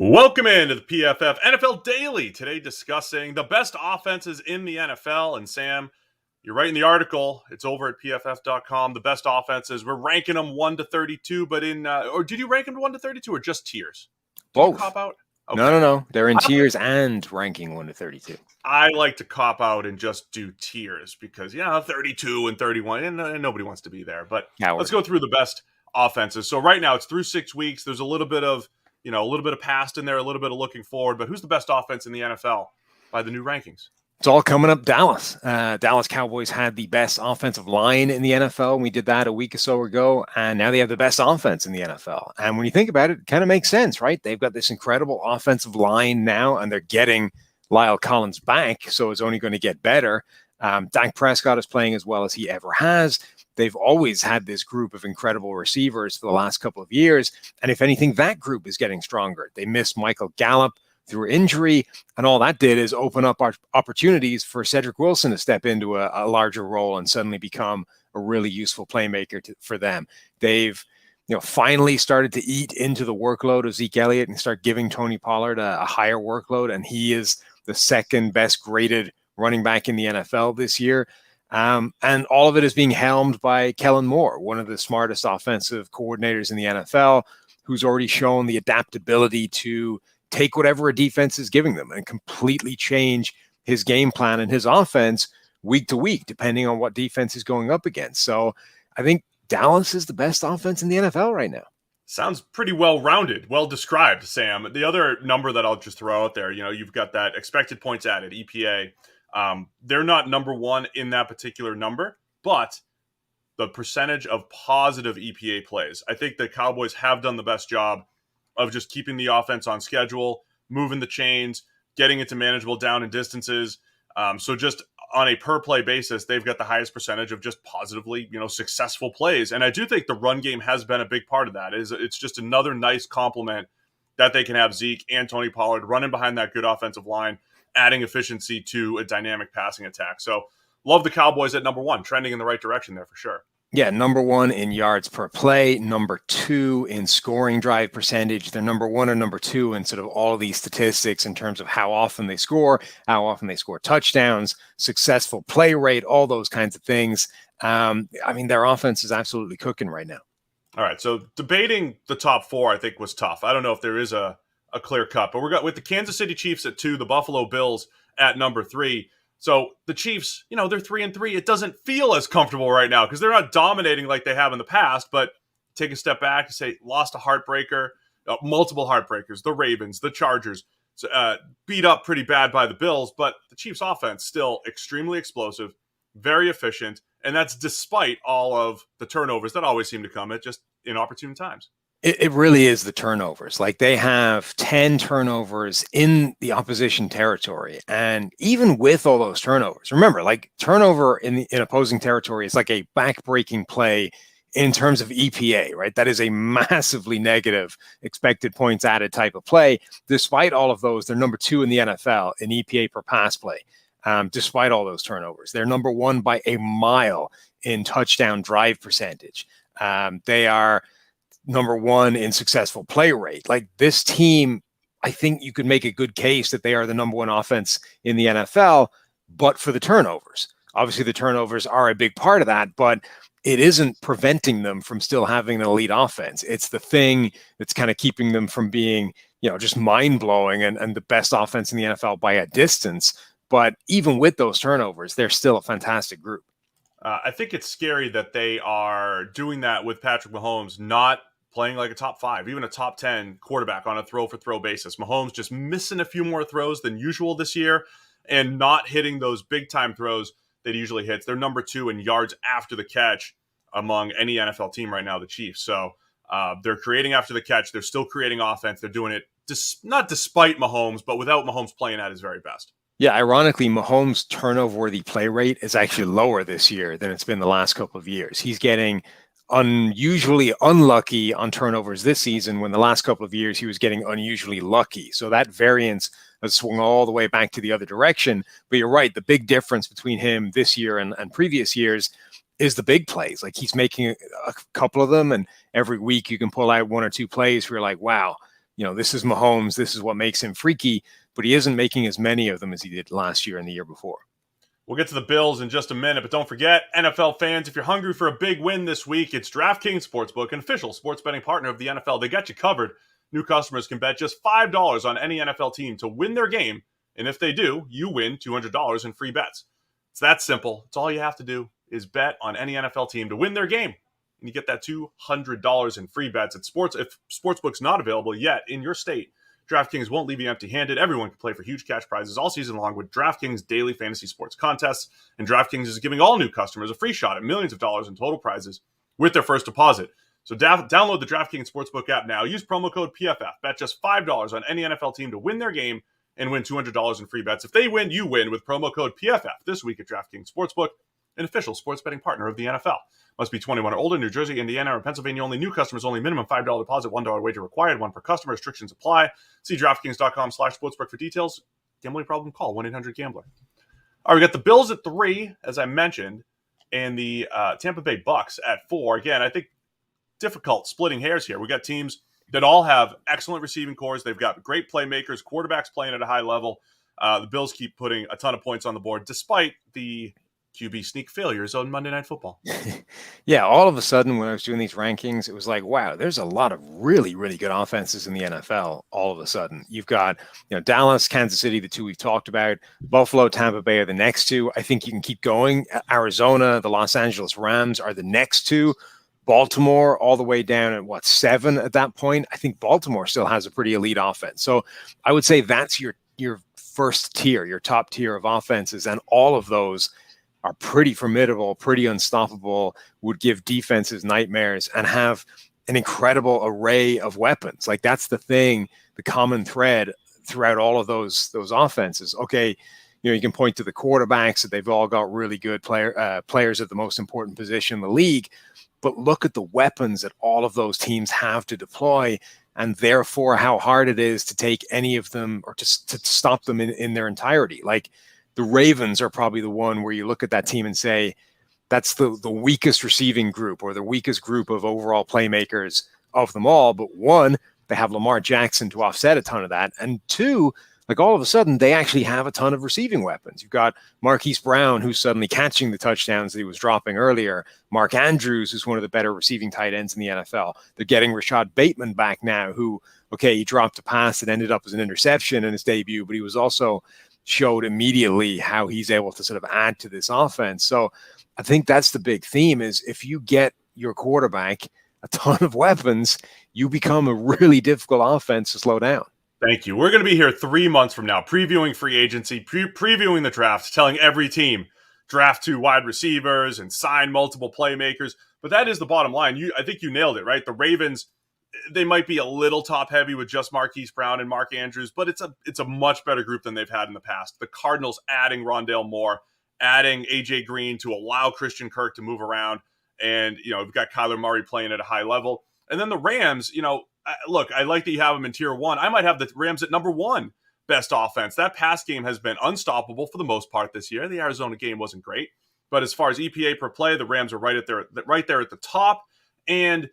Welcome into the PFF NFL Daily. Today discussing the best offenses in the NFL. And Sam, you're writing the article. It's over at pff.com. The best offenses. We're ranking them 1 to 32, but or did you rank them 1 to 32 or just tiers? Did you Both. cop out? Okay. No. They're in tiers and ranking 1 to 32. I like to cop out and just do tiers because, 32 and 31, and nobody wants to be there. But Let's go through the best offenses. So right now it's through 6 weeks. There's a little bit of past in there, a little bit of looking forward. But who's the best offense in the NFL by the new rankings? It's all coming up Dallas. Dallas Cowboys had the best offensive line in the NFL. And we did that a week or so ago. And now they have the best offense in the NFL. And when you think about it, it kind of makes sense, right? They've got this incredible offensive line now, and they're getting Lyle Collins back. So it's only going to get better. Dak Prescott is playing as well as he ever has. They've always had this group of incredible receivers for the last couple of years. And if anything, that group is getting stronger. They missed Michael Gallup through injury, and all that did is open up opportunities for Cedric Wilson to step into a larger role and suddenly become a really useful playmaker for them. They've finally started to eat into the workload of Zeke Elliott and start giving Tony Pollard a higher workload, and he is the second best graded running back in the NFL this year. And all of it is being helmed by Kellen Moore, one of the smartest offensive coordinators in the NFL, who's already shown the adaptability to take whatever a defense is giving them and completely change his game plan and his offense week to week, depending on what defense is going up against. So I think Dallas is the best offense in the NFL right now. Sounds pretty well-rounded, well-described, Sam. The other number that I'll just throw out there, you've got that expected points added, EPA. They're not number one in that particular number, but the percentage of positive EPA plays. I think the Cowboys have done the best job of just keeping the offense on schedule, moving the chains, getting it to manageable down and distances. So just on a per play basis, they've got the highest percentage of just positively, successful plays. And I do think the run game has been a big part of that. It's just another nice compliment that they can have Zeke and Tony Pollard running behind that good offensive line, adding efficiency to a dynamic passing attack. So love the Cowboys at number one, trending in the right direction there for sure. Yeah, number one in yards per play, number two in scoring drive percentage. They're number one or number two in sort of all of these statistics in terms of how often they score, how often they score touchdowns, successful play rate, all those kinds of things. Their offense is absolutely cooking right now. All right, so debating the top four, I think, was tough. I don't know if there is a clear cut, but we're got with the Kansas City Chiefs at 2, the Buffalo Bills at number 3. So the Chiefs, they're 3-3. It doesn't feel as comfortable right now because they're not dominating like they have in the past. But take a step back and say, lost a heartbreaker, multiple heartbreakers, the Ravens, the Chargers, beat up pretty bad by the Bills. But the Chiefs offense still extremely explosive, very efficient. And that's despite all of the turnovers that always seem to come at just inopportune times. It really is the turnovers. Like, they have 10 turnovers in the opposition territory. And even with all those turnovers, remember, like, turnover in opposing territory is like a back-breaking play in terms of EPA, right? That is a massively negative expected points added type of play. Despite all of those, they're number 2 in the NFL in EPA per pass play. Despite all those turnovers, they're number 1 by a mile in touchdown drive percentage. They are number 1 in successful play rate. Like, this team, I think you could make a good case that they are the number 1 offense in the NFL, but for the turnovers. Obviously, the turnovers are a big part of that, but it isn't preventing them from still having an elite offense. It's the thing that's kind of keeping them from being, just mind-blowing and the best offense in the NFL by a distance. But even with those turnovers, they're still a fantastic group. I think it's scary that they are doing that with Patrick Mahomes, not playing like a top 5, even a top 10 quarterback on a throw-for-throw basis. Mahomes just missing a few more throws than usual this year and not hitting those big-time throws that he usually hits. They're number 2 in yards after the catch among any NFL team right now, the Chiefs. So they're creating after the catch. They're still creating offense. They're doing it not despite Mahomes, but without Mahomes playing at his very best. Yeah, ironically, Mahomes' turnover-worthy play rate is actually lower this year than it's been the last couple of years. He's getting unusually unlucky on turnovers this season when the last couple of years he was getting unusually lucky. So that variance has swung all the way back to the other direction. But you're right, the big difference between him this year and previous years is the big plays. Like, he's making a couple of them, and every week you can pull out 1 or 2 plays where you're like, wow, this is Mahomes. This is what makes him freaky, but he isn't making as many of them as he did last year and the year before. We'll get to the Bills in just a minute, but don't forget, NFL fans, if you're hungry for a big win this week, it's DraftKings Sportsbook, an official sports betting partner of the NFL. They got you covered. New customers can bet just $5 on any NFL team to win their game, and if they do, you win $200 in free bets. It's that simple. It's all you have to do is bet on any NFL team to win their game, and you get that $200 in free bets. If Sportsbook's not available yet in your state, DraftKings won't leave you empty-handed. Everyone can play for huge cash prizes all season long with DraftKings daily fantasy sports contests. And DraftKings is giving all new customers a free shot at millions of dollars in total prizes with their first deposit. So download the DraftKings Sportsbook app now. Use promo code PFF. Bet just $5 on any NFL team to win their game and win $200 in free bets. If they win, you win with promo code PFF this week at DraftKings Sportsbook, an official sports betting partner of the NFL. Must be 21 or older. New Jersey, Indiana, or Pennsylvania only. New customers only. Minimum $5 deposit, $1 wager required. One per customer. Restrictions apply. See DraftKings.com/sportsbook for details. Gambling problem? Call 1-800-GAMBLER. All right, we got the Bills at 3, as I mentioned, and the Tampa Bay Bucs at 4. Again, I think difficult splitting hairs here. We got teams that all have excellent receiving cores. They've got great playmakers, quarterbacks playing at a high level. The Bills keep putting a ton of points on the board, despite the QB sneak failures on Monday Night Football. Yeah, all of a sudden when I was doing these rankings, it was like, wow, there's a lot of really, really good offenses in the NFL. All of a sudden, you've got Dallas, Kansas City, the two we've talked about, Buffalo, Tampa Bay are the next two. I think you can keep going. Arizona, the Los Angeles Rams are the next two. Baltimore all the way down at 7 at that point. I think Baltimore still has a pretty elite offense. So I would say that's your first tier, your top tier of offenses, and all of those are pretty formidable, pretty unstoppable, would give defenses nightmares, and have an incredible array of weapons. Like, that's the thing, the common thread throughout all of those offenses. Okay, you can point to the quarterbacks that they've all got really good players at the most important position in the league, but look at the weapons that all of those teams have to deploy, and therefore how hard it is to take any of them or to stop them in their entirety. Like, the Ravens are probably the one where you look at that team and say, that's the weakest receiving group or the weakest group of overall playmakers of them all. But one, they have Lamar Jackson to offset a ton of that. And two, like, all of a sudden, they actually have a ton of receiving weapons. You've got Marquise Brown, who's suddenly catching the touchdowns that he was dropping earlier. Mark Andrews, who's one of the better receiving tight ends in the NFL. They're getting Rashad Bateman back now, who, okay, he dropped a pass that ended up as an interception in his debut, but he was also showed immediately how he's able to sort of add to this offense. So I think that's the big theme, is if you get your quarterback a ton of weapons, you become a really difficult offense to slow down. Thank you. We're going to be here 3 months from now, previewing free agency, previewing the draft, telling every team, draft 2 wide receivers and sign multiple playmakers. But that is the bottom line. I think you nailed it, right? The Ravens, they might be a little top heavy with just Marquise Brown and Mark Andrews, but it's a much better group than they've had in the past. The Cardinals adding Rondale Moore, adding AJ Green to allow Christian Kirk to move around. And, we've got Kyler Murray playing at a high level. And then the Rams, look, I like that you have them in tier 1. I might have the Rams at number 1 best offense. That pass game has been unstoppable for the most part this year. The Arizona game wasn't great, but as far as EPA per play, the Rams are right there at the top. And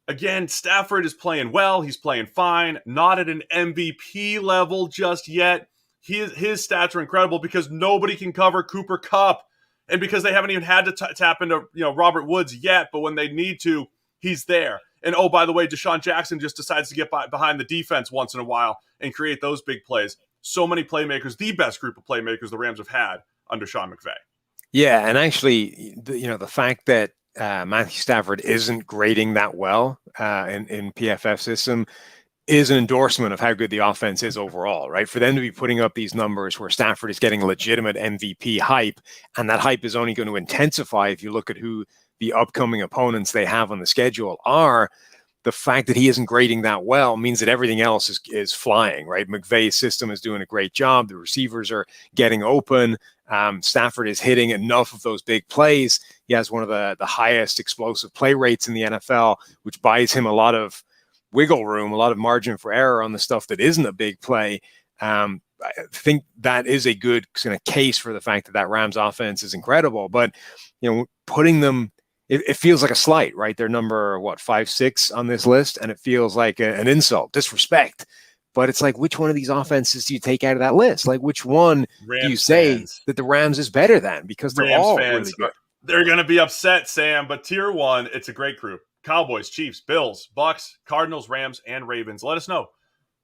again, Stafford is playing well. He's playing fine. Not at an MVP level just yet. His stats are incredible because nobody can cover Cooper Kupp, and because they haven't even had to tap into Robert Woods yet. But when they need to, he's there. And oh, by the way, Deshaun Jackson just decides to get behind the defense once in a while and create those big plays. So many playmakers, the best group of playmakers the Rams have had under Sean McVay. Yeah, and actually, the fact that Matthew Stafford isn't grading that well in PFF system is an endorsement of how good the offense is overall, right? For them to be putting up these numbers where Stafford is getting legitimate MVP hype, and that hype is only going to intensify if you look at who the upcoming opponents they have on the schedule are. The fact that he isn't grading that well means that everything else is flying, right? McVay's system is doing a great job. The receivers are getting open. Stafford is hitting enough of those big plays. He has one of the highest explosive play rates in the NFL, which buys him a lot of wiggle room, a lot of margin for error on the stuff that isn't a big play. I think that is a good kind of case for the fact that Rams offense is incredible. But, putting them it feels like a slight, right? They're number, what, 5, 6 on this list, and it feels like an insult, disrespect. But it's like, which one of these offenses do you take out of that list? Like, which one do you Rams say fans. that the Rams is better than? Because they're Rams all fans, really good. they're going to be upset, Sam. But tier one, it's a great group. Cowboys, Chiefs, Bills, Bucs, Cardinals, Rams, and Ravens. Let us know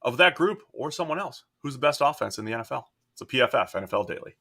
of that group or someone else who's the best offense in the NFL. It's a PFF NFL Daily.